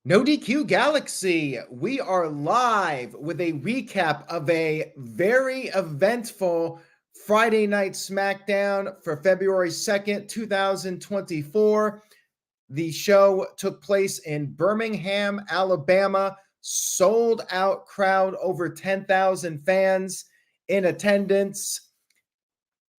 No DQ Galaxy, we are live with a recap of a very eventful Friday Night Smackdown for February 2nd, 2024. The show took place in Birmingham, Alabama, sold out crowd, over 10,000 fans in attendance.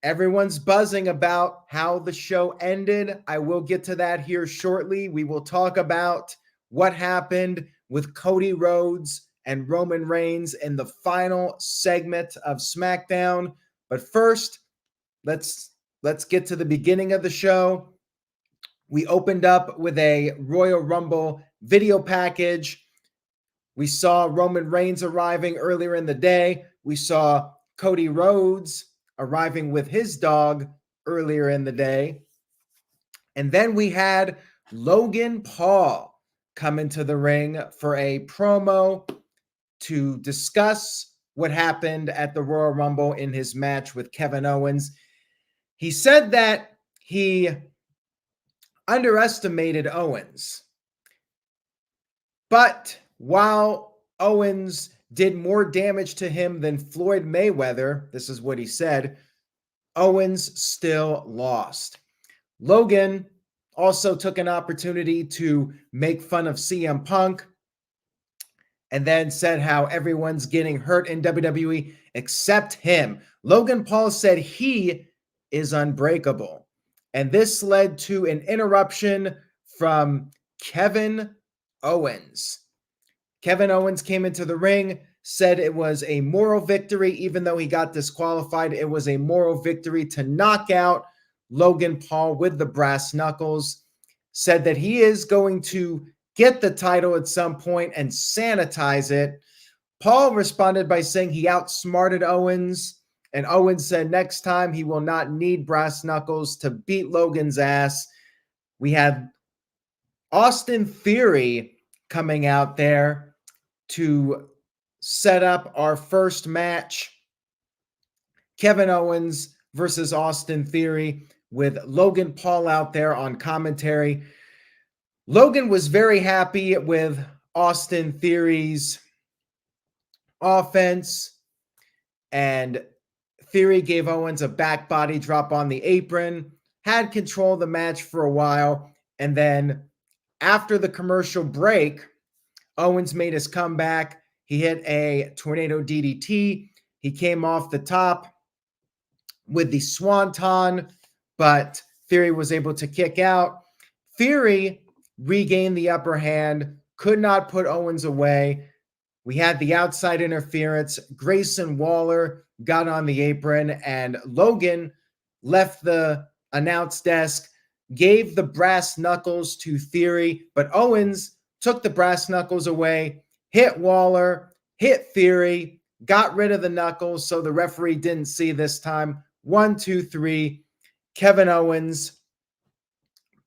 Everyone's buzzing about how the show ended. I will get to that here shortly. We will talk about what happened with Cody Rhodes and Roman Reigns in the final segment of SmackDown. But first, let's get to the beginning of the show. We opened up with a Royal Rumble video package. We saw Roman Reigns arriving earlier in the day. We saw Cody Rhodes arriving with his dog earlier in the day. And then we had Logan Paul come into the ring for a promo to discuss what happened at the Royal Rumble in his match with Kevin Owens. He said that he underestimated Owens. But while Owens did more damage to him than Floyd Mayweather, this is what he said, Owens still lost. Logan also took an opportunity to make fun of CM Punk and then said how everyone's getting hurt in WWE except him. Logan Paul said he is unbreakable. And this led to an interruption from Kevin Owens. Kevin Owens came into the ring, said it was a moral victory, even though he got disqualified. It was a moral victory to knock out Logan Paul with the brass knuckles, said that he is going to get the title at some point and sanitize it. Paul responded by saying he outsmarted Owens, and Owens said next time he will not need brass knuckles to beat Logan's ass. We had Austin Theory coming out there to set up our first match. Kevin Owens versus Austin Theory with Logan Paul out there on commentary. Logan was very happy with Austin Theory's offense, and Theory gave Owens a back body drop on the apron, had control of the match for a while, and then after the commercial break, Owens made his comeback. He hit a tornado DDT. He came off the top with the swanton, but Theory was able to kick out. Theory regained the upper hand, could not put Owens away. We had the outside interference. Grayson Waller got on the apron, and Logan left the announce desk, gave the brass knuckles to Theory, but Owens took the brass knuckles away, hit Waller, hit Theory, got rid of the knuckles, so the referee didn't see this time. 1, 2, 3. Kevin Owens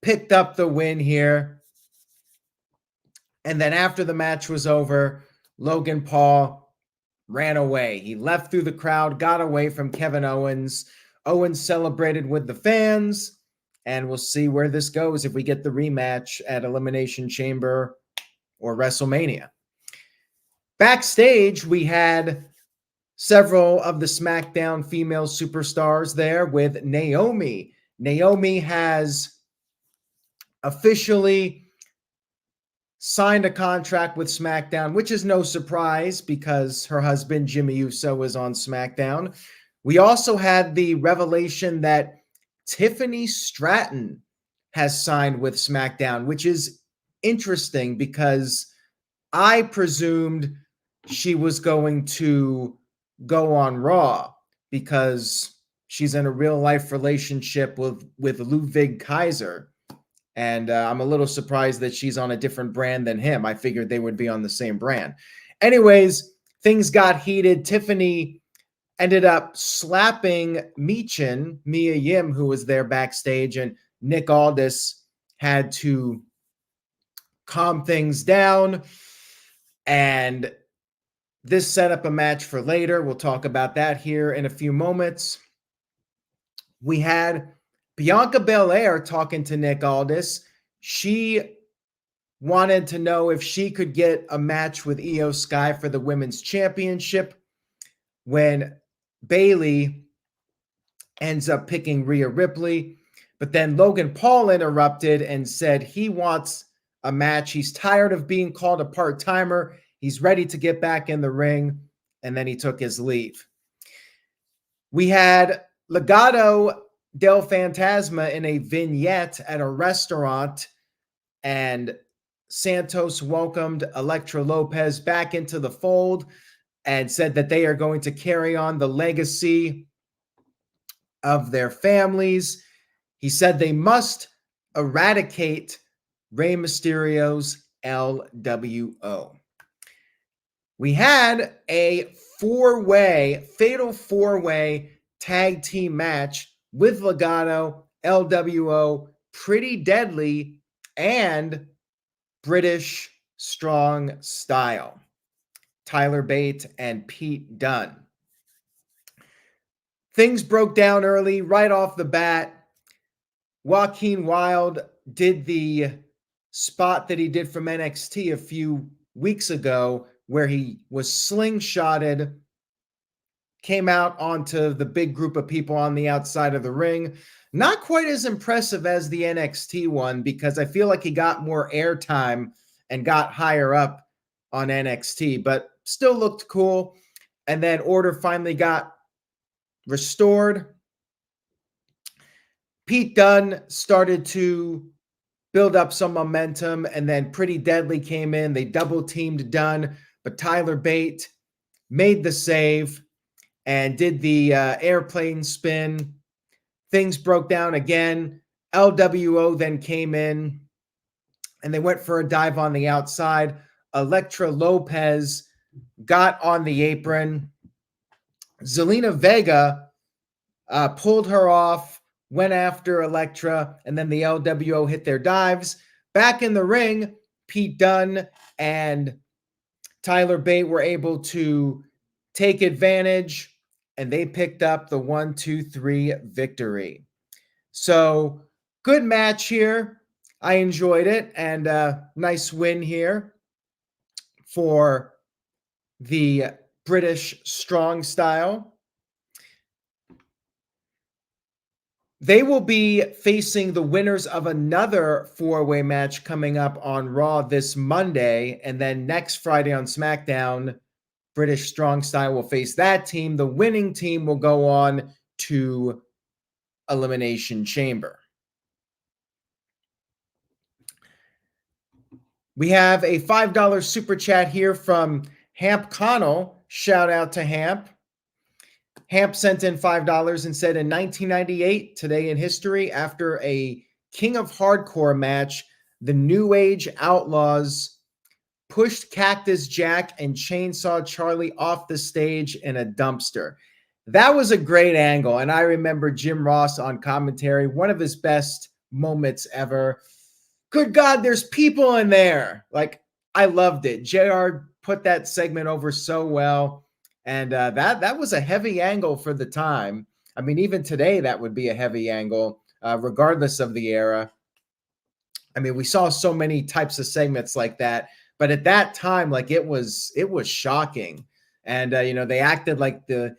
picked up the win here. And then after the match was over, Logan Paul ran away. He left through the crowd, got away from Kevin Owens. Owens celebrated with the fans, and we'll see where this goes if we get the rematch at Elimination Chamber or WrestleMania. Backstage, we had several of the SmackDown female superstars there with Naomi. Naomi has officially signed a contract with SmackDown, which is no surprise because her husband, Jimmy Uso, is on SmackDown. We also had the revelation that Tiffany Stratton has signed with SmackDown, which is interesting because I presumed she was going to go on Raw because she's in a real-life relationship with Ludwig Kaiser. And I'm a little surprised that she's on a different brand than him. I figured they would be on the same brand. Anyways, things got heated. Tiffany ended up slapping Mia Yim, who was there backstage, and Nick Aldis had to calm things down. And this set up a match for later. We'll talk about that here in a few moments. We had Bianca Belair talking to Nick Aldis. She wanted to know if she could get a match with Io Sky for the women's championship when Bayley ends up picking Rhea Ripley. But then Logan Paul interrupted and said he wants a match. He's tired of being called a part-timer. He's ready to get back in the ring. And then he took his leave. We had Legado del Fantasma in a vignette at a restaurant, and Santos welcomed Elektra Lopez back into the fold and said that they are going to carry on the legacy of their families. He said they must eradicate Rey Mysterio's LWO. We had a fatal four-way tag team match with Legado, LWO, Pretty Deadly, and British Strong Style. Tyler Bate and Pete Dunne. Things broke down early, right off the bat. Joaquin Wilde did the spot that he did from NXT a few weeks ago where he was slingshotted, came out onto the big group of people on the outside of the ring. Not quite as impressive as the NXT one because I feel like he got more airtime and got higher up on NXT, but still looked cool. And then order finally got restored. Pete Dunne started to build up some momentum, and then Pretty Deadly came in. They double teamed Dunne, but Tyler Bate made the save and did the airplane spin. Things broke down again. LWO then came in, and they went for a dive on the outside. Elektra Lopez got on the apron. Zelina Vega pulled her off, went after Elektra, and then the LWO hit their dives. Back in the ring, Pete Dunne and Tyler Bate were able to take advantage, and they picked up the 1-2-3 victory. So, good match here. I enjoyed it, and nice win here for the British Strong Style. They will be facing the winners of another four-way match coming up on Raw this Monday, and then next Friday on SmackDown, British Strong Style will face that team. The winning team will go on to Elimination Chamber. We have a $5 super chat here from Hamp Connell. Shout out to Hamp. Hamp sent in $5 and said, in 1998, today in history, after a King of Hardcore match, the New Age Outlaws pushed Cactus Jack and Chainsaw Charlie off the stage in a dumpster. That was a great angle, and I remember Jim Ross on commentary, one of his best moments ever. Good God, there's people in there. Like, I loved it. JR put that segment over so well. And that was a heavy angle for the time. I mean, even today, that would be a heavy angle, regardless of the era. I mean, we saw so many types of segments like that. But at that time, like, it was shocking. And, they acted like the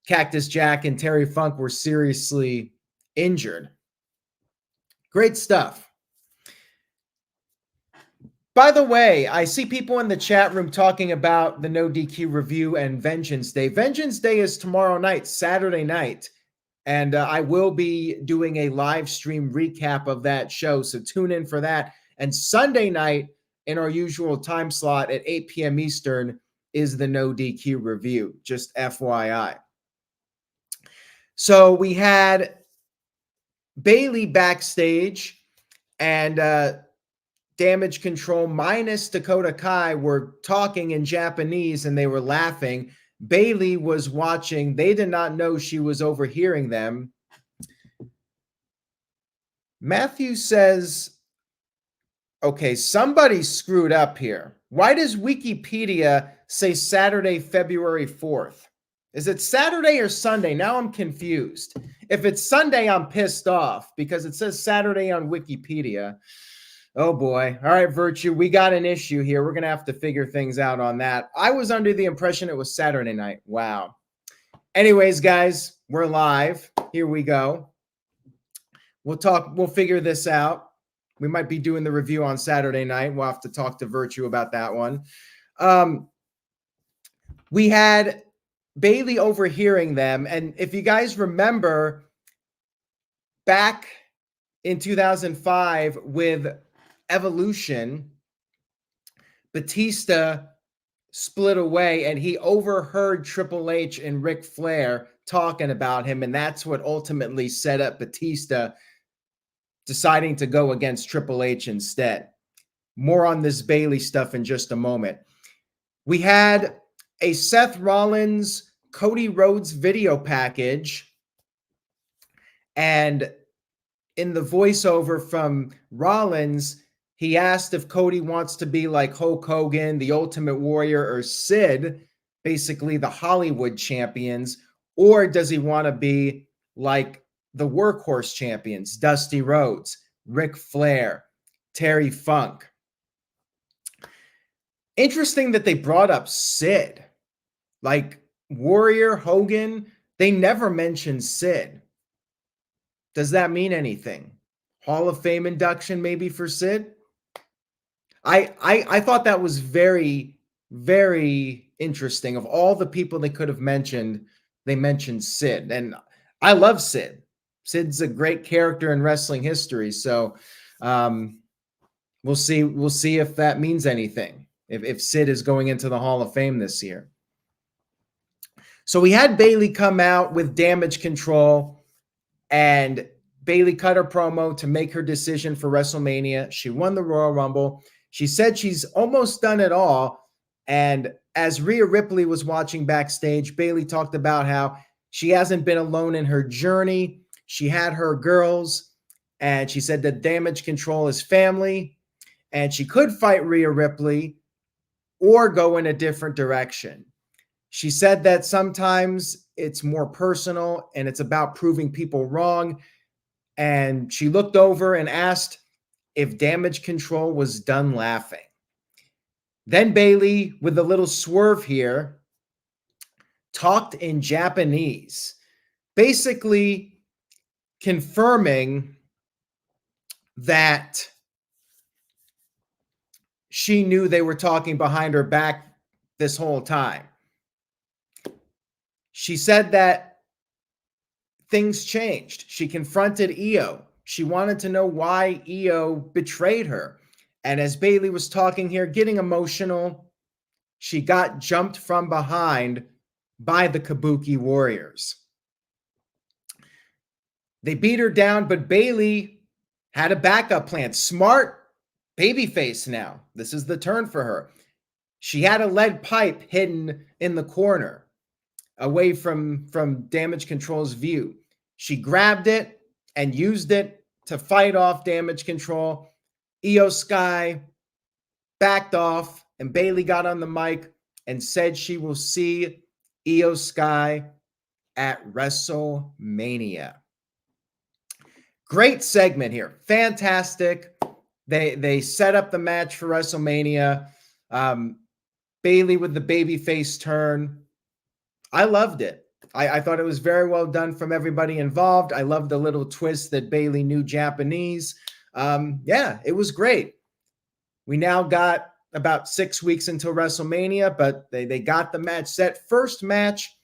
Cactus Jack and Terry Funk were seriously injured. Great stuff. By the way, I see people in the chat room talking about the No DQ review and Vengeance Day. Vengeance Day is tomorrow night, Saturday night, and I will be doing a live stream recap of that show, so tune in for that. And Sunday night, in our usual time slot at 8 p.m. Eastern, is the No DQ review, just FYI. So we had Bayley backstage, and Damage Control minus Dakota Kai were talking in Japanese and they were laughing. Bayley was watching. They did not know she was overhearing them. Matthew says, okay, somebody screwed up here. Why does Wikipedia say Saturday, February 4th? Is it Saturday or Sunday? Now I'm confused. If it's Sunday, I'm pissed off because it says Saturday on Wikipedia. Oh boy. All right, Virtue, we got an issue here. We're going to have to figure things out on that. I was under the impression it was Saturday night. Wow. Anyways, guys, we're live. Here we go. We'll figure this out. We might be doing the review on Saturday night. We'll have to talk to Virtue about that one. We had Bayley overhearing them. And if you guys remember back in 2005 with Evolution, Batista split away and he overheard Triple H and Ric Flair talking about him. And that's what ultimately set up Batista deciding to go against Triple H instead. More on this Bayley stuff in just a moment. We had a Seth Rollins, Cody Rhodes video package. And in the voiceover from Rollins, he asked if Cody wants to be like Hulk Hogan, the Ultimate Warrior, or Sid, basically the Hollywood champions, or does he want to be like the workhorse champions, Dusty Rhodes, Ric Flair, Terry Funk. Interesting that they brought up Sid. Like Warrior, Hogan, they never mentioned Sid. Does that mean anything? Hall of Fame induction maybe for Sid? I thought that was very, very interesting. Of all the people they could have mentioned, they mentioned Sid. And I love Sid. Sid's a great character in wrestling history. So we'll see if that means anything. If Sid is going into the Hall of Fame this year. So we had Bayley come out with Damage Control, and Bayley cut her promo to make her decision for WrestleMania. She won the Royal Rumble. She said she's almost done it all. And as Rhea Ripley was watching backstage, Bayley talked about how she hasn't been alone in her journey. She had her girls, and she said that Damage Control is family, and she could fight Rhea Ripley or go in a different direction. She said that sometimes it's more personal and it's about proving people wrong. And she looked over and asked if Damage Control was done laughing. Then Bayley, with a little swerve here, talked in Japanese, basically confirming that she knew they were talking behind her back this whole time. She said that things changed. She confronted Io. She wanted to know why Io betrayed her. And as Bayley was talking here, getting emotional, she got jumped from behind by the Kabuki Warriors. They beat her down, but Bayley had a backup plan. Smart babyface now. This is the turn for her. She had a lead pipe hidden in the corner, away from Damage Control's view. She grabbed it and used it to fight off Damage Control. Io Sky backed off, and Bayley got on the mic and said she will see Io Sky at WrestleMania. Great segment here. Fantastic. They set up the match for WrestleMania. Bayley with the babyface turn. I loved it. I thought it was very well done from everybody involved. I loved the little twist that Bayley knew Japanese. Yeah, it was great. We now got about 6 weeks until WrestleMania, but they got the match set. First match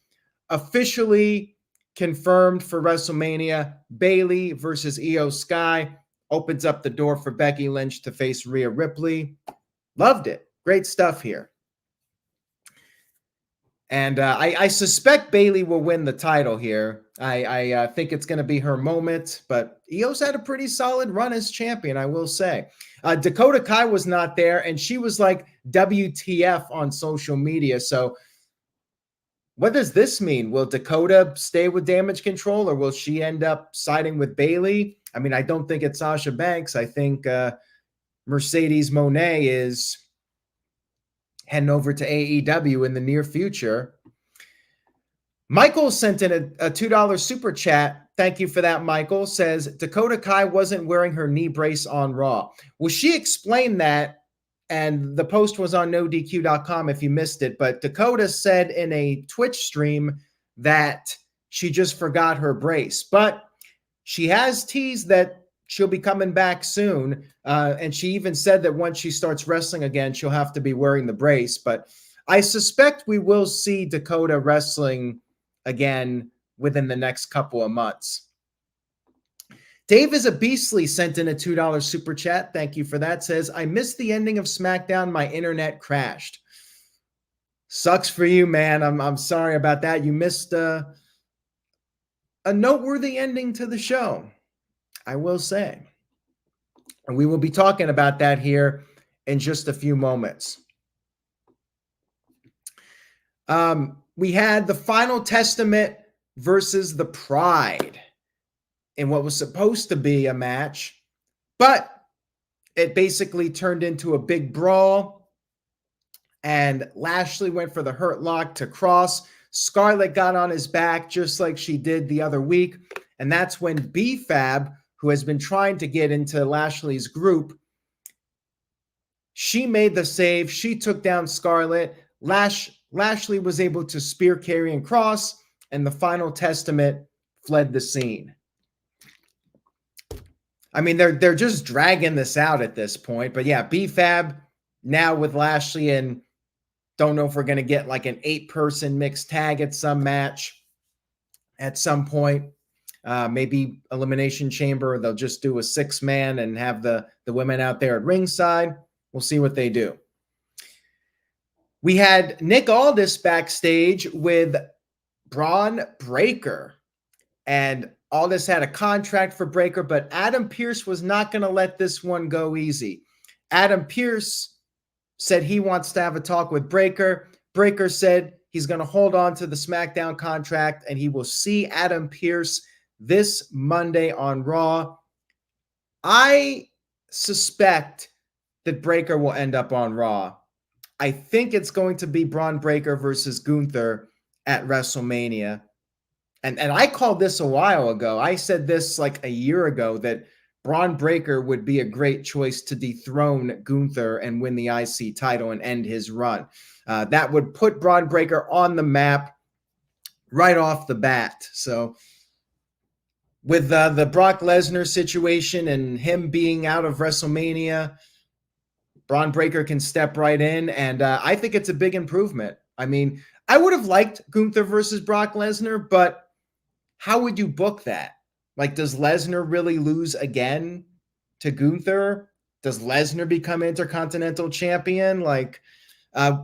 officially confirmed for WrestleMania. Bayley versus Io Sky opens up the door for Becky Lynch to face Rhea Ripley. Loved it. Great stuff here. And I suspect Bayley will win the title here. I think it's going to be her moment, but Io's had a pretty solid run as champion, I will say. Dakota Kai was not there, and she was like WTF on social media. So what does this mean? Will Dakota stay with Damage Control, or will she end up siding with Bayley? I mean, I don't think it's Sasha Banks. I think Mercedes Moné is heading over to AEW in the near future. Michael sent in a $2 super chat thank you for that, Michael, says Dakota Kai wasn't wearing her knee brace on Raw. Well, she explained that, and the post was on nodq.com if you missed it, but Dakota said in a Twitch stream that she just forgot her brace. But she has teased that she'll be coming back soon, and she even said that once she starts wrestling again, she'll have to be wearing the brace. But I suspect we will see Dakota wrestling again within the next couple of months. Dave is a Beastly sent in a $2 super chat. Thank you for that. Says, I missed the ending of Smackdown. My internet crashed. Sucks for you, man. I'm sorry about that. You missed a noteworthy ending to the show, I will say. And we will be talking about that here in just a few moments. We had the Final Testament versus the Pride in what was supposed to be a match, but it basically turned into a big brawl, and Lashley went for the hurt lock to Cross. Scarlett got on his back just like she did the other week, and that's when B-Fab, who has been trying to get into Lashley's group, she made the save. She took down Scarlett. Lashley was able to spear Karrion Kross, and the Final Testament fled the scene. I mean, they're just dragging this out at this point. But yeah, B-Fab now with Lashley, and don't know if we're going to get like an 8-person mixed tag at some match at some point. Maybe Elimination Chamber, or they'll just do a 6-man and have the women out there at ringside. We'll see what they do. We had Nick Aldis backstage with Braun Breaker, and Aldis had a contract for Breaker, but Adam Pearce was not going to let this one go easy. Adam Pearce said he wants to have a talk with Breaker. Breaker said he's going to hold on to the SmackDown contract, and he will see Adam Pearce this Monday on Raw. I suspect that Breaker will end up on Raw. I think it's going to be Braun Breaker versus Gunther at WrestleMania. And I called this a while ago. I said this like a year ago that Braun Breaker would be a great choice to dethrone Gunther and win the IC title and end his run. That would put Braun Breaker on the map right off the bat. So with the Brock Lesnar situation and him being out of WrestleMania, Braun Breaker can step right in, and I think it's a big improvement. I mean, I would have liked Gunther versus Brock Lesnar, but how would you book that? Like, does Lesnar really lose again to Gunther? Does Lesnar become Intercontinental Champion? Like,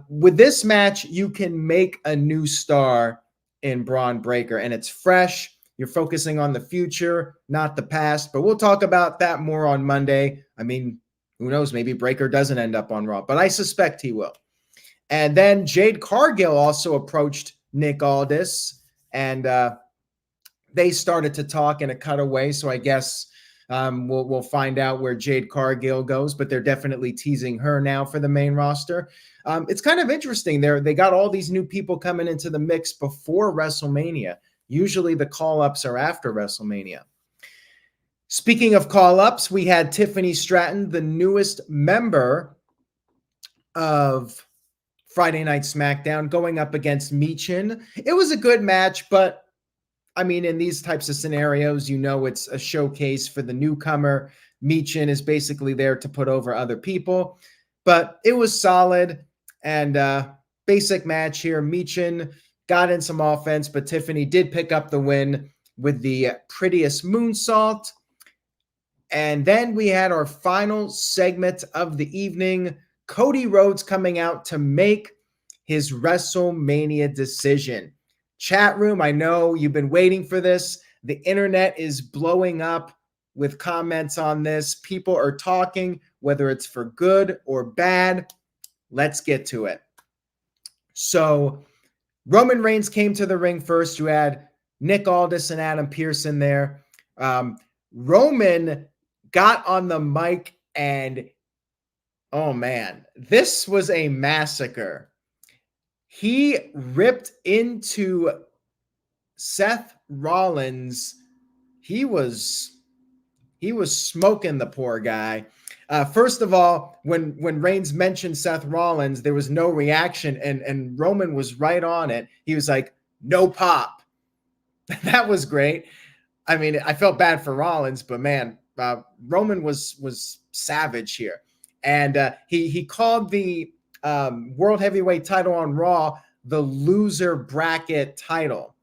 with this match, you can make a new star in Braun Breaker, and it's fresh. You're focusing on the future, not the past, but we'll talk about that more on Monday. I mean, who knows? Maybe Breaker doesn't end up on Raw, but I suspect he will. And then Jade Cargill also approached Nick Aldis, and they started to talk in a cutaway. So I guess we'll find out where Jade Cargill goes, but they're definitely teasing her now for the main roster. It's kind of interesting. They got all these new people coming into the mix before WrestleMania. Usually the call-ups are after WrestleMania. Speaking of call-ups, we had Tiffany Stratton, the newest member of Friday Night SmackDown, going up against Michin. It was a good match, but I mean, in these types of scenarios, you know it's a showcase for the newcomer. Michin is basically there to put over other people, but it was solid and basic match here. Michin got in some offense, but Tiffany did pick up the win with the prettiest moonsault. And then we had our final segment of the evening, Cody Rhodes coming out to make his WrestleMania decision. Chat room, I know you've been waiting for this. The internet is blowing up with comments on this. People are talking, whether it's for good or bad. Let's get to it. So Roman Reigns came to the ring first. You had Nick Aldis and Adam Pearce in there. Roman got on the mic and, oh man, this was a massacre. He ripped into Seth Rollins he was smoking the poor guy. First of all, when Reigns mentioned Seth Rollins, there was no reaction, and Roman was right on it. He was like, "No pop." That was great. I mean, I felt bad for Rollins, but man, Roman was savage here, and he called the World Heavyweight title on Raw the loser bracket title,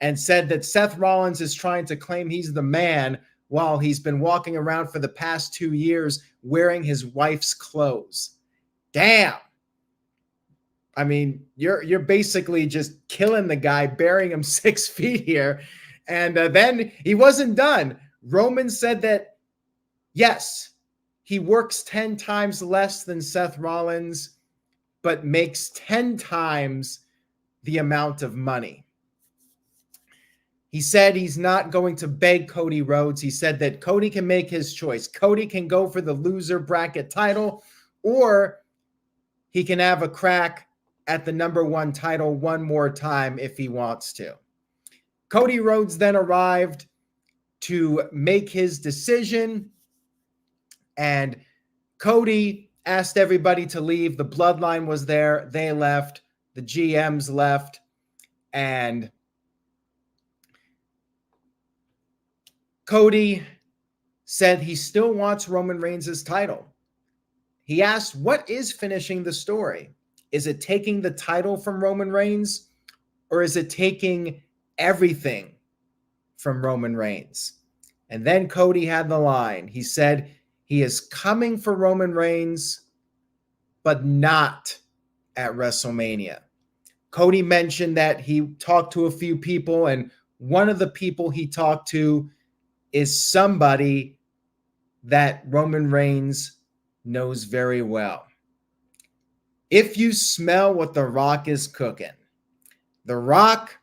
and said that Seth Rollins is trying to claim he's the man while he's been walking around for the past 2 years wearing his wife's clothes. Damn. I mean, you're basically just killing the guy, burying him 6 feet here. And then he wasn't done. Roman said that, yes, he works 10 times less than Seth Rollins, but makes 10 times the amount of money. He said he's not going to beg Cody Rhodes. He said that Cody can make his choice. Cody can go for the loser bracket title, or he can have a crack at the #1 title one more time if he wants to. Cody Rhodes then arrived to make his decision, and Cody asked everybody to leave. The bloodline was there. They left. The GMs left, and Cody said he still wants Roman Reigns' title. He asked, what is finishing the story? Is it taking the title from Roman Reigns, or is it taking everything from Roman Reigns? And then Cody had the line. He said he is coming for Roman Reigns, but not at WrestleMania. Cody mentioned that he talked to a few people, and one of the people he talked to is somebody that Roman Reigns knows very well. If you smell what The Rock is cooking, The Rock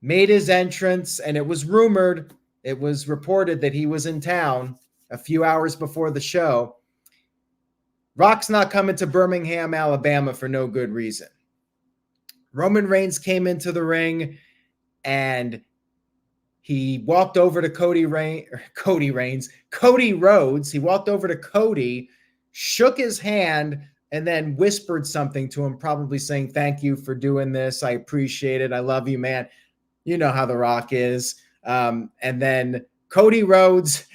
made his entrance, and it was rumored, it was reported that he was in town a few hours before the show. Rock's not coming to Birmingham, Alabama for no good reason. Roman Reigns came into the ring, and he walked over to Cody Rhodes. He walked over to Cody, shook his hand, and then whispered something to him, probably saying, "Thank you for doing this. I appreciate it. I love you, man." You know how The Rock is. And then Cody Rhodes,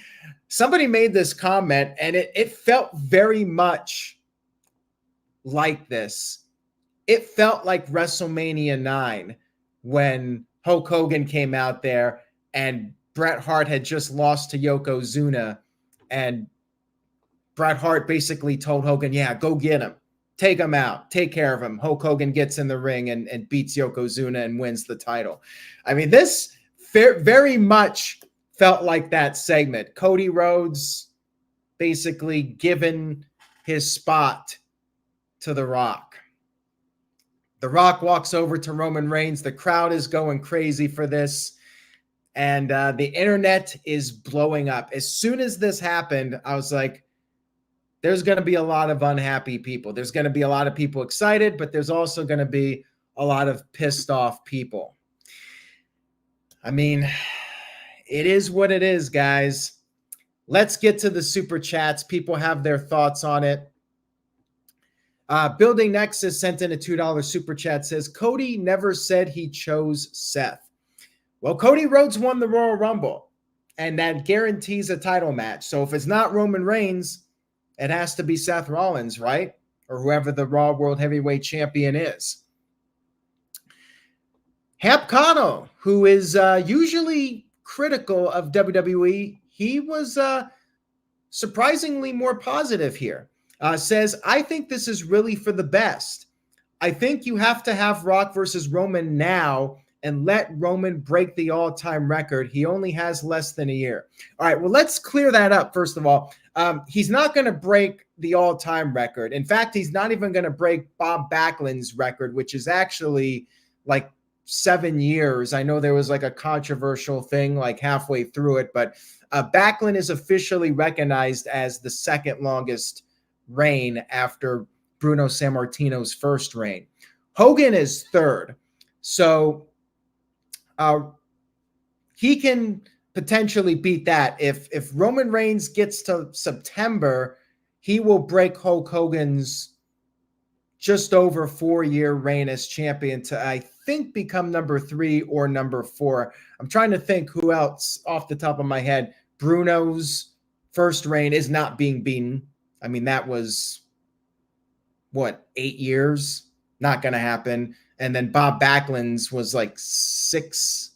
somebody made this comment, and it felt very much like this. It felt like WrestleMania 9 when Hulk Hogan came out there and Bret Hart had just lost to Yokozuna, and Bret Hart basically told Hogan, yeah, go get him. Take him out. Take care of him. Hulk Hogan gets in the ring and beats Yokozuna and wins the title. I mean, this very much felt like that segment. Cody Rhodes basically given his spot to The Rock. The Rock walks over to Roman Reigns. The crowd is going crazy for this, and the internet is blowing up. As soon as this happened, I was like, there's going to be a lot of unhappy people. There's going to be a lot of people excited, but there's also going to be a lot of pissed off people. I mean, it is what it is, guys. Let's get to the super chats. People have their thoughts on it. Building Nexus sent in a $2 super chat, says, Cody never said he chose Seth. Well, Cody Rhodes won the Royal Rumble, and that guarantees a title match. So if it's not Roman Reigns, it has to be Seth Rollins, right? Or whoever the Raw World Heavyweight Champion is. Hap Kano, who is usually critical of WWE, he was surprisingly more positive here. Says, I think this is really for the best. I think you have to have Rock versus Roman now and let Roman break the all-time record. He only has less than a year. All right, well, let's clear that up, first of all. He's not going to break the all-time record. In fact, he's not even going to break Bob Backlund's record, which is actually like 7 years. I know there was like a controversial thing like halfway through it, but Backlund is officially recognized as the second longest reign after Bruno Sammartino's first reign. Hogan is third. So he can potentially beat that. If Roman Reigns gets to September, he will break Hulk Hogan's just over 4-year reign as champion to, I think, become number 3 or number 4. I'm trying to think who else off the top of my head. Bruno's first reign is not being beaten. I mean, that was, 8 years? Not going to happen. And then Bob Backlund's was like 6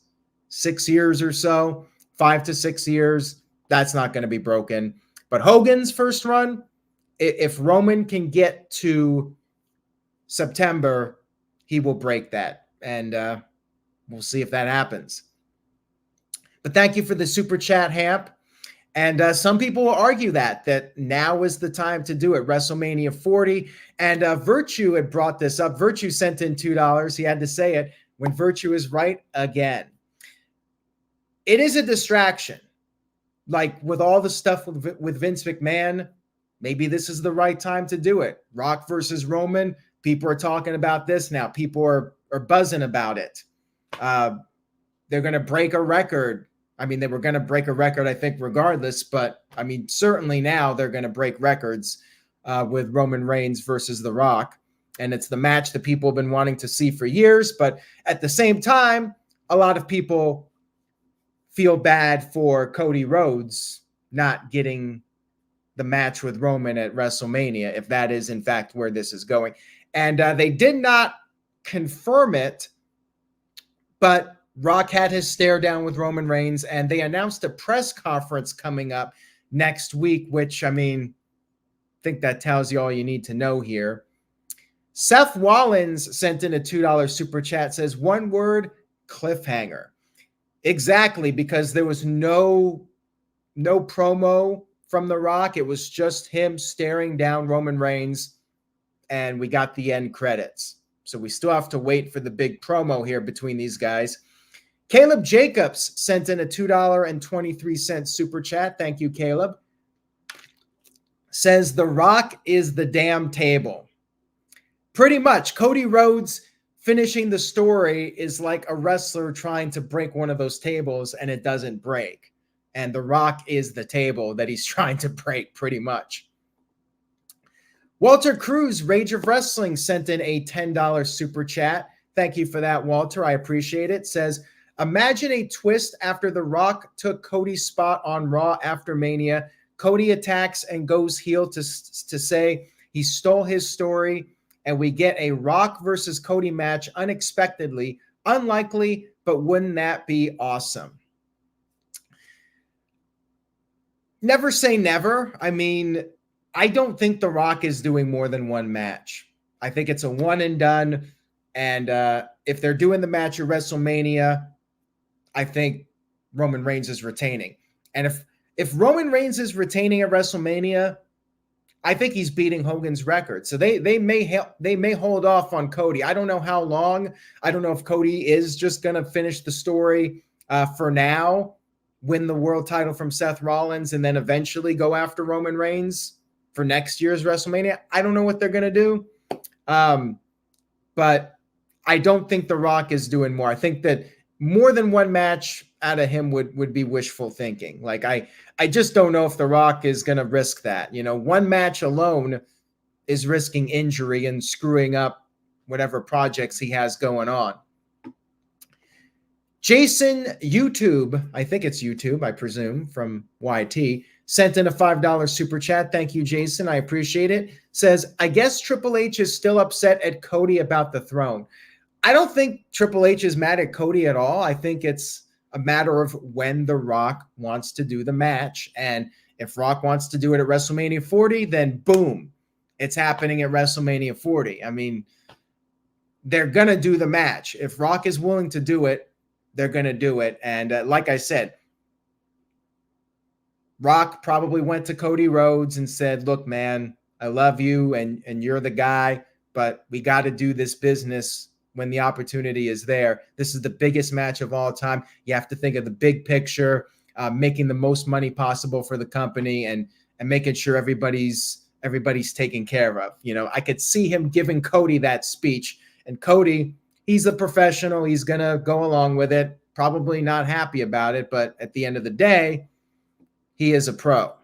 years or so, 5 to 6 years. That's not going to be broken. But Hogan's first run, if Roman can get to September, he will break that. And we'll see if that happens. But thank you for the super chat, Hamp. And some people will argue that now is the time to do it. WrestleMania 40. And Virtue had brought this up. Virtue sent in $2. He had to say it when Virtue is right again. It is a distraction. Like with all the stuff with Vince McMahon, maybe this is the right time to do it. Rock versus Roman. People are talking about this now. People are buzzing about it. They're going to break a record. I mean, they were going to break a record, I think, regardless. But, I mean, certainly now they're going to break records with Roman Reigns versus The Rock. And it's the match that people have been wanting to see for years. But at the same time, a lot of people feel bad for Cody Rhodes not getting the match with Roman at WrestleMania, if that is, in fact, where this is going. And they did not confirm it, but Rock had his stare down with Roman Reigns, and they announced a press conference coming up next week, which, I mean, I think that tells you all you need to know here. Seth Rollins sent in a $2 super chat, says, one word, cliffhanger. Exactly, because there was no promo from The Rock. It was just him staring down Roman Reigns, and we got the end credits. So we still have to wait for the big promo here between these guys. Caleb Jacobs sent in a $2.23 super chat. Thank you, Caleb. Says, The Rock is the damn table. Pretty much. Cody Rhodes finishing the story is like a wrestler trying to break one of those tables and it doesn't break. And The Rock is the table that he's trying to break, pretty much. Walter Cruz, Rage of Wrestling, sent in a $10 super chat. Thank you for that, Walter. I appreciate it. Says, imagine a twist after The Rock took Cody's spot on Raw after Mania. Cody attacks and goes heel to say he stole his story, and we get a Rock versus Cody match unexpectedly. Unlikely, but wouldn't that be awesome? Never say never. I mean, I don't think The Rock is doing more than one match. I think it's a one and done. And if they're doing the match at WrestleMania, I think Roman Reigns is retaining. And if Roman Reigns is retaining at WrestleMania, I think he's beating Hogan's record. So they may hold off on Cody. I don't know how long. I don't know if Cody is just going to finish the story for now, win the world title from Seth Rollins, and then eventually go after Roman Reigns for next year's WrestleMania. I don't know what they're going to do. But I don't think The Rock is doing more. I think that more than one match out of him would be wishful thinking. Like, I just don't know if The Rock is going to risk that. You know, one match alone is risking injury and screwing up whatever projects he has going on. Jason YouTube, I think it's YouTube, I presume, from YT, sent in a $5 super chat. Thank you, Jason. I appreciate it. Says, I guess Triple H is still upset at Cody about the throne. I don't think Triple H is mad at Cody at all. I think it's a matter of when The Rock wants to do the match. And if Rock wants to do it at WrestleMania 40, then boom, it's happening at WrestleMania 40. I mean, they're going to do the match. If Rock is willing to do it, they're going to do it. And like I said, Rock probably went to Cody Rhodes and said, look, man, I love you and you're the guy, but we got to do this business when the opportunity is there. This is the biggest match of all time. You have to think of the big picture, making the most money possible for the company and making sure everybody's taken care of. You know, I could see him giving Cody that speech, and Cody, he's a professional. He's going to go along with it. probably not happy about it, but at the end of the day, he is a pro.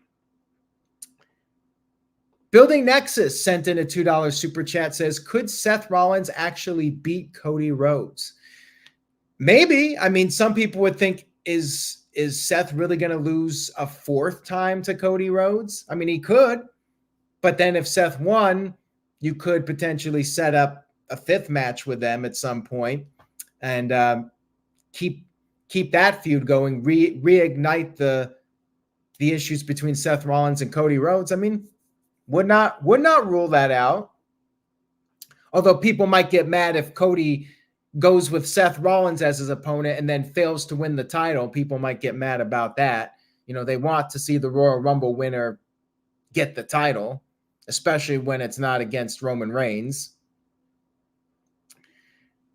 Building Nexus sent in a $2 super chat, says, could Seth Rollins actually beat Cody Rhodes? Maybe. I mean, some people would think, is Seth really going to lose a fourth time to Cody Rhodes? I mean, he could, but then if Seth won, you could potentially set up a fifth match with them at some point and keep that feud going, reignite the issues between Seth Rollins and Cody Rhodes. I mean, would not rule that out. Although people might get mad if Cody goes with Seth Rollins as his opponent and then fails to win the title. People might get mad about that. You know, they want to see the Royal Rumble winner get the title, especially when it's not against Roman Reigns.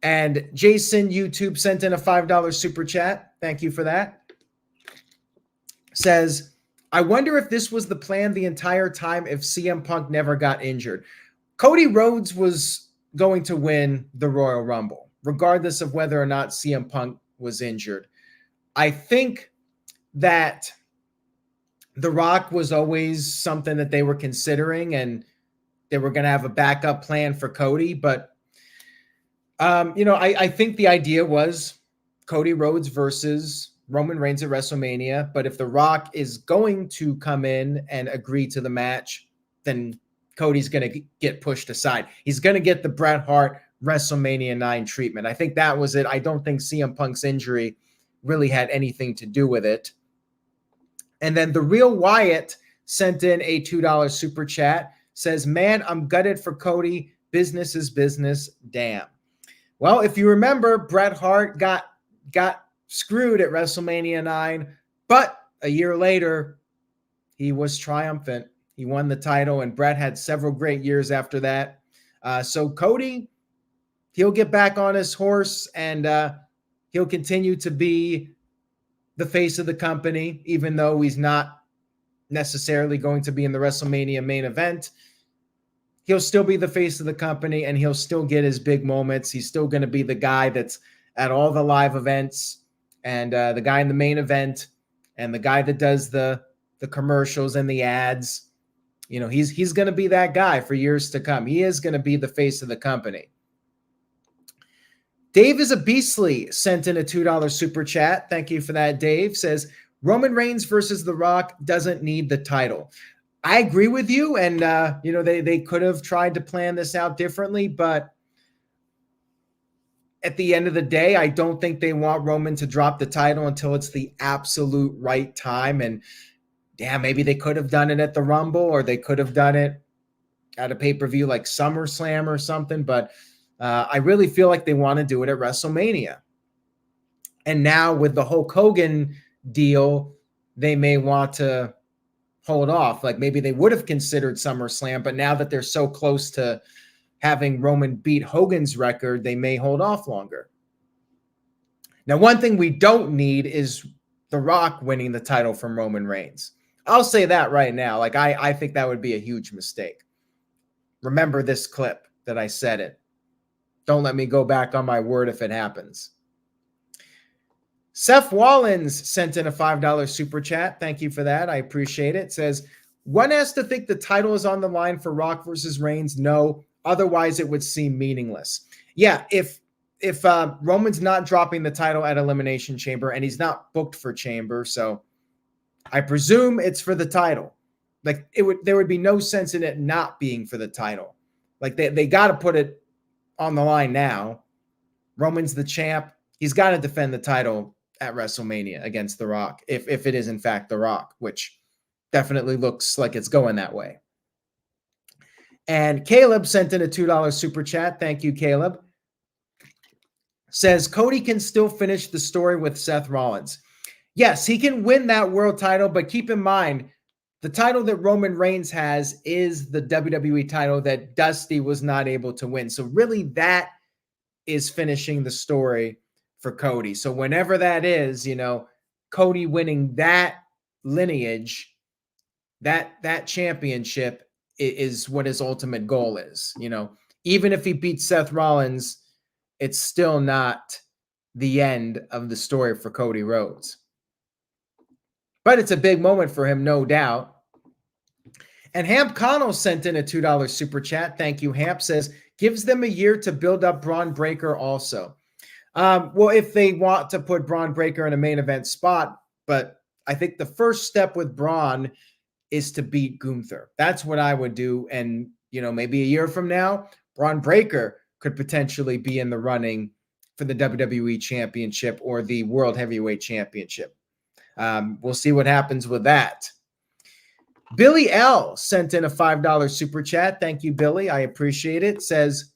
And Jason YouTube sent in a $5 super chat. Thank you for that. Says, I wonder if this was the plan the entire time if CM Punk never got injured. Cody Rhodes was going to win the Royal Rumble, regardless of whether or not CM Punk was injured. I think that The Rock was always something that they were considering, and they were going to have a backup plan for Cody. But, I think the idea was Cody Rhodes versus Roman Reigns at WrestleMania. But if The Rock is going to come in and agree to the match, then Cody's going to get pushed aside. He's going to get the Bret Hart WrestleMania 9 treatment. I think that was it. I don't think CM Punk's injury really had anything to do with it. And then The Real Wyatt sent in a $2 super chat. Says, man, I'm gutted for Cody. Business is business. Damn. Well, if you remember, Bret Hart got screwed at WrestleMania 9, but a year later, he was triumphant. He won the title, and Bret had several great years after that. So Cody, he'll get back on his horse, and he'll continue to be the face of the company, even though he's not necessarily going to be in the WrestleMania main event. He'll still be the face of the company, and he'll still get his big moments. He's still going to be the guy that's at all the live events, and the guy in the main event, and the guy that does the commercials and the ads. You know, he's going to be that guy for years to come. He is going to be the face of the company. Dave is a Beastly sent in a $2 super chat. Thank you for that, Dave. Says, Roman Reigns versus The Rock doesn't need the title. I agree with you, and they could have tried to plan this out differently, but at the end of the day, I don't think they want Roman to drop the title until it's the absolute right time. And maybe they could have done it at the Rumble, or they could have done it at a pay-per-view like SummerSlam or something, but I really feel like they want to do it at WrestleMania. And now with the Hulk Hogan deal, they may want to hold off. Like maybe they would have considered SummerSlam, but now that they're so close to having Roman beat Hogan's record, they may hold off longer. Now, one thing we don't need is The Rock winning the title from Roman Reigns. I'll say that right now. Like I think that would be a huge mistake. Remember this clip that I said it. Don't let me go back on my word if it happens. Seth Rollins sent in a $5 super chat. Thank you for that. I appreciate it. It says, one has to think the title is on the line for Rock versus Reigns. No, otherwise it would seem meaningless. Yeah, if Roman's not dropping the title at Elimination Chamber, and he's not booked for Chamber, so I presume it's for the title. Like there would be no sense in it not being for the title. Like they got to put it on the line now. Roman's the champ. He's got to defend the title at WrestleMania against The Rock, if it is in fact The Rock, which definitely looks like it's going that way. And Caleb sent in a $2 super chat. Thank you, Caleb. Says, Cody can still finish the story with Seth Rollins. Yes, he can win that world title, but keep in mind, the title that Roman Reigns has is the WWE title that Dusty was not able to win. So really that is finishing the story for Cody. So whenever that is, Cody winning that lineage, that championship is what his ultimate goal is. Even if he beats Seth Rollins, it's still not the end of the story for Cody Rhodes. But it's a big moment for him, no doubt. And Hamp Connell sent in a $2 super chat. Thank you, Hamp. Says, gives them a year to build up Braun Breaker also. Well, if they want to put Braun Breaker in a main event spot, but I think the first step with Braun is to beat Gunther. That's what I would do. And, maybe a year from now, Braun Breaker could potentially be in the running for the WWE Championship or the World Heavyweight Championship. We'll see what happens with that. Billy L sent in a $5 super chat. Thank you, Billy. I appreciate it. Says,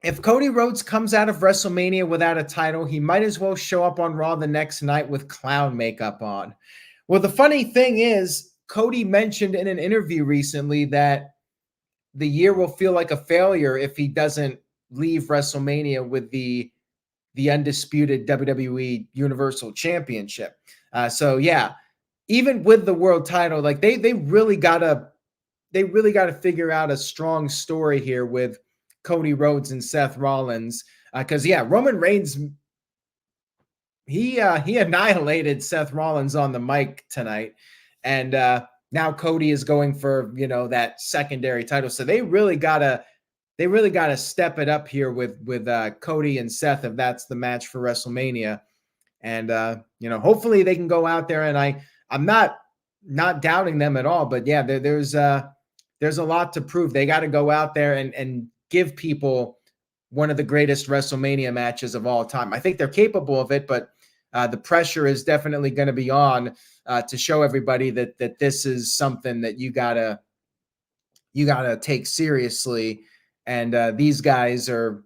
if Cody Rhodes comes out of WrestleMania without a title, he might as well show up on Raw the next night with clown makeup on. Well, the funny thing is, Cody mentioned in an interview recently that the year will feel like a failure if he doesn't leave WrestleMania with the undisputed WWE Universal Championship. So yeah, even with the world title, like they really gotta figure out a strong story here with Cody Rhodes and Seth Rollins. Because Roman Reigns, he annihilated Seth Rollins on the mic tonight, and now Cody is going for that secondary title. So they really gotta step it up here with Cody and Seth if that's the match for WrestleMania. And hopefully they can go out there, and I'm not doubting them at all, but there's a lot to prove. They got to go out there and give people one of the greatest WrestleMania matches of all time. I think they're capable of it, but the pressure is definitely going to be on to show everybody that this is something that you gotta take seriously. And these guys are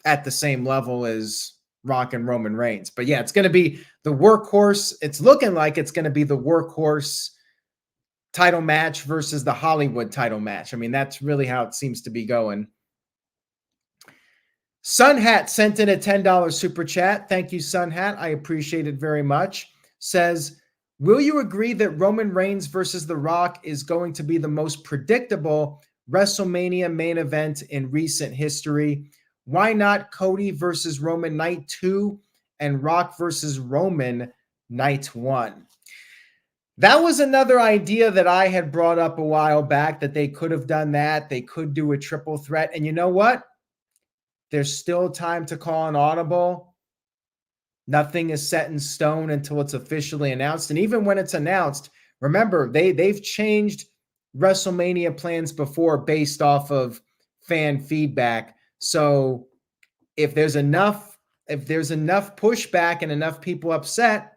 at the same level as Rock and Roman Reigns. But it's going to be the workhorse. It's looking like it's going to be the workhorse title match versus the Hollywood title match. I mean, that's really how it seems to be going. Sunhat sent in a $10 super chat. Thank you, Sunhat. I appreciate it very much. Says, will you agree that Roman Reigns versus The Rock is going to be the most predictable WrestleMania main event in recent history? Why not Cody versus Roman night 2 and Rock versus Roman night 1? That was another idea that I had brought up a while back, that they could have done that. They could do a triple threat. And you know what? There's still time to call an audible. Nothing is set in stone until it's officially announced. And even when it's announced, remember, they've changed WrestleMania plans before based off of fan feedback. So if there's enough pushback and enough people upset,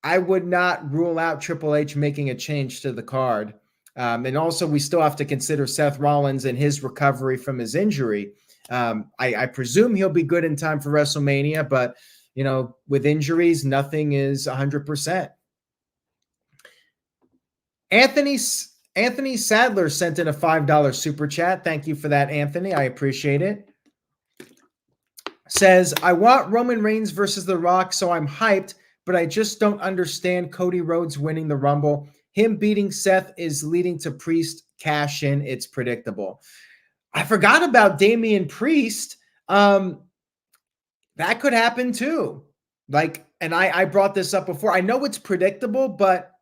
I would not rule out Triple H making a change to the card. And also, we still have to consider Seth Rollins and his recovery from his injury. I presume he'll be good in time for WrestleMania, but with injuries, nothing is 100%. Anthony Sadler sent in a $5 super chat. Thank you for that, Anthony. I appreciate it. Says, I want Roman Reigns versus The Rock, so I'm hyped, but I just don't understand Cody Rhodes winning the Rumble. Him beating Seth is leading to Priest cash in. It's predictable. I forgot about Damian Priest. That could happen too. And I brought this up before. I know it's predictable, but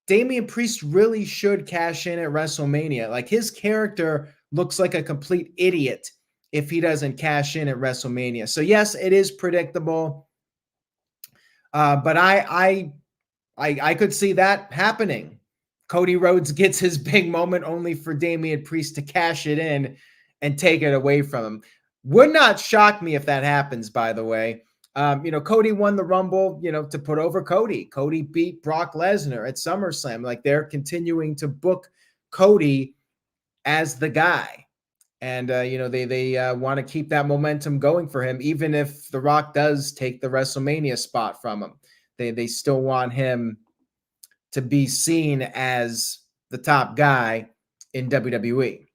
Damian Priest really should cash in at WrestleMania. His character looks like a complete idiot if he doesn't cash in at WrestleMania. So yes, it is predictable. But I could see that happening. Cody Rhodes gets his big moment only for Damian Priest to cash it in and take it away from him. Would not shock me if that happens, by the way. Cody won the Rumble, to put over Cody. Cody beat Brock Lesnar at SummerSlam. They're continuing to book Cody as the guy. And, they want to keep that momentum going for him, even if The Rock does take the WrestleMania spot from him. They still want him to be seen as the top guy in WWE.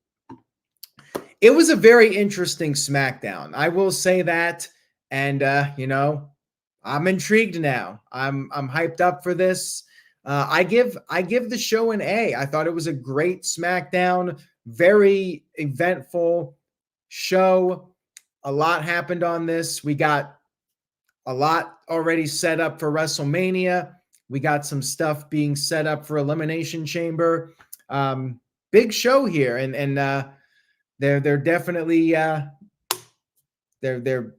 It was a very interesting SmackDown. I will say that. And, I'm intrigued now. I'm hyped up for this. I give the show an A. I thought it was a great SmackDown, very eventful show. a lot happened on this. We got a lot already set up for WrestleMania. We got some stuff being set up for Elimination Chamber. Big show here, and they're definitely they're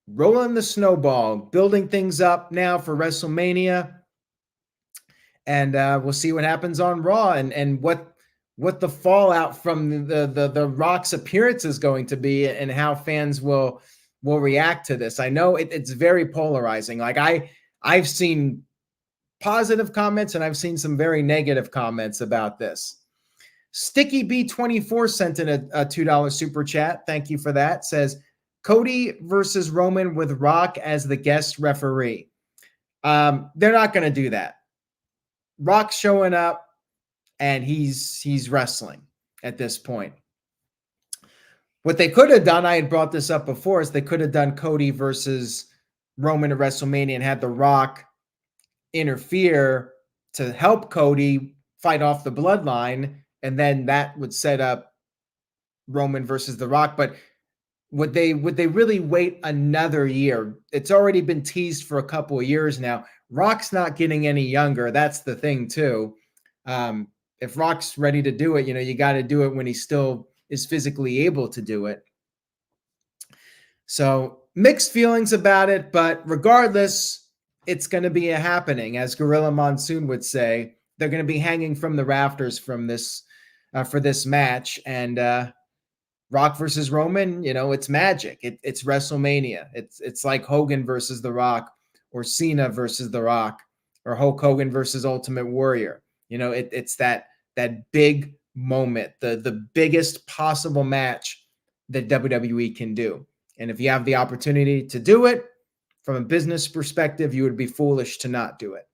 rolling the snowball, building things up now for WrestleMania, and we'll see what happens on Raw and what the fallout from the Rock's appearance is going to be, and how fans will react to this. I know it's very polarizing. Like I've seen positive comments and I've seen some very negative comments about this. Sticky B24 sent in a $2 super chat. Thank you for that. Says Cody versus Roman with Rock as the guest referee. They're not going to do that. Rock's showing up and he's wrestling at this point. What they could have done, I had brought this up before, is they could have done Cody versus Roman at WrestleMania and had The Rock interfere to help Cody fight off the bloodline, and then that would set up Roman versus The Rock. But would they really wait another year? It's already been teased for a couple of years now. Rock's not getting any younger. That's the thing too. If Rock's ready to do it, you got to do it when he still is physically able to do it. So mixed feelings about it, but regardless, it's going to be a happening. As Gorilla Monsoon would say, they're going to be hanging from the rafters from this for this match. And Rock versus Roman, it's magic. It's WrestleMania. It's like Hogan versus The Rock, or Cena versus The Rock, or Hulk Hogan versus Ultimate Warrior. It's that big moment, the biggest possible match that WWE can do. And if you have the opportunity to do it from a business perspective, you would be foolish to not do it.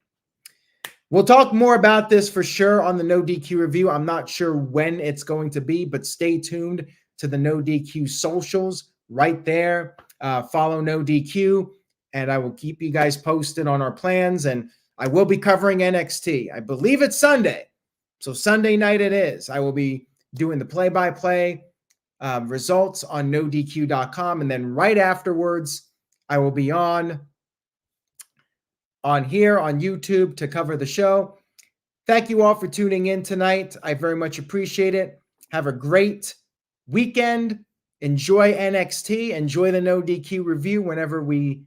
We'll talk more about this for sure on the No DQ review. I'm not sure when it's going to be, but stay tuned to the No DQ socials right there. Follow No DQ, and I will keep you guys posted on our plans. And I will be covering NXT. I believe it's Sunday. So Sunday night it is. I will be doing the play-by-play results on NoDQ.com. And then right afterwards, I will be on here on YouTube to cover the show. Thank you all for tuning in tonight. I very much appreciate it. Have a great weekend. Enjoy NXT. Enjoy the No DQ review whenever we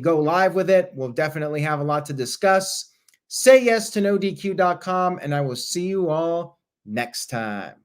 go live with it. We'll definitely have a lot to discuss. Say yes to NoDQ.com, and I will see you all next time.